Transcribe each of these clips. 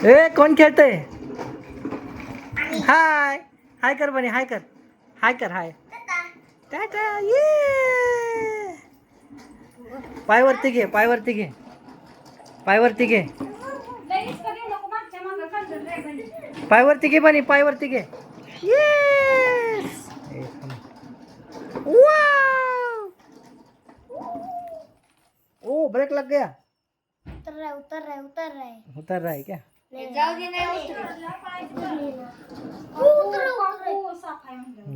ए कोण खेळतय? हाय हाय कर बने, हाय कर, हाय कर, हाय टाटा. ये पायवरती घे, पायवरती घे, पायवरती घे, पायवरती घे बनी, पायवरती घे. येस. ओ ब्रेक लग गया. उतर रहा है, उतर रहा है, उतर रहा है. उतर रहा है क्या? जाऊ दे नाही उतर.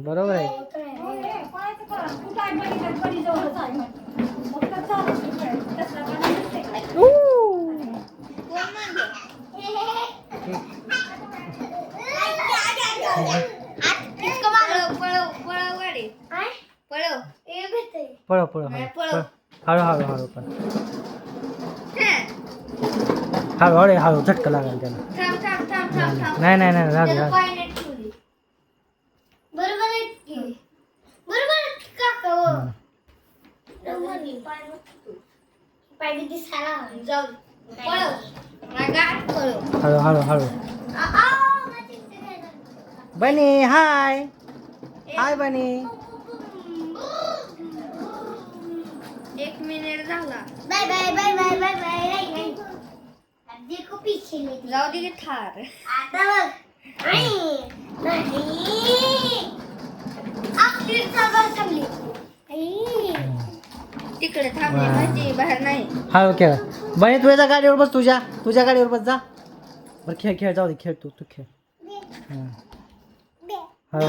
बरोबर आहे. पळव पळव हळू हळू हळू पण हळू हळू हळू झटका लागेल त्याला. नाही नाही नाही राहू दे, राहू दे. बरोबर आहे की, बरोबर आहे की काका हो. पाय दिसायला जाऊ पळव गाठ पळव. हळू हळू हळू. बनी हाय, हाय बनी. 1 मिनिट झाला. Bye bye bye bye bye bye. देखो पीछे लेके जाऊ दे थार. आता बघ. नाही आपली सगळं थांबली. तिकडे थांबली म्हणजे बाहेर नाही. हळू खेळ बनी, तुझ्या गाडीवर बस, तुझ्या गाडीवर बस जा. बरं खेळ खेळ, जाऊ दे, खेळ तू खेळ. हळू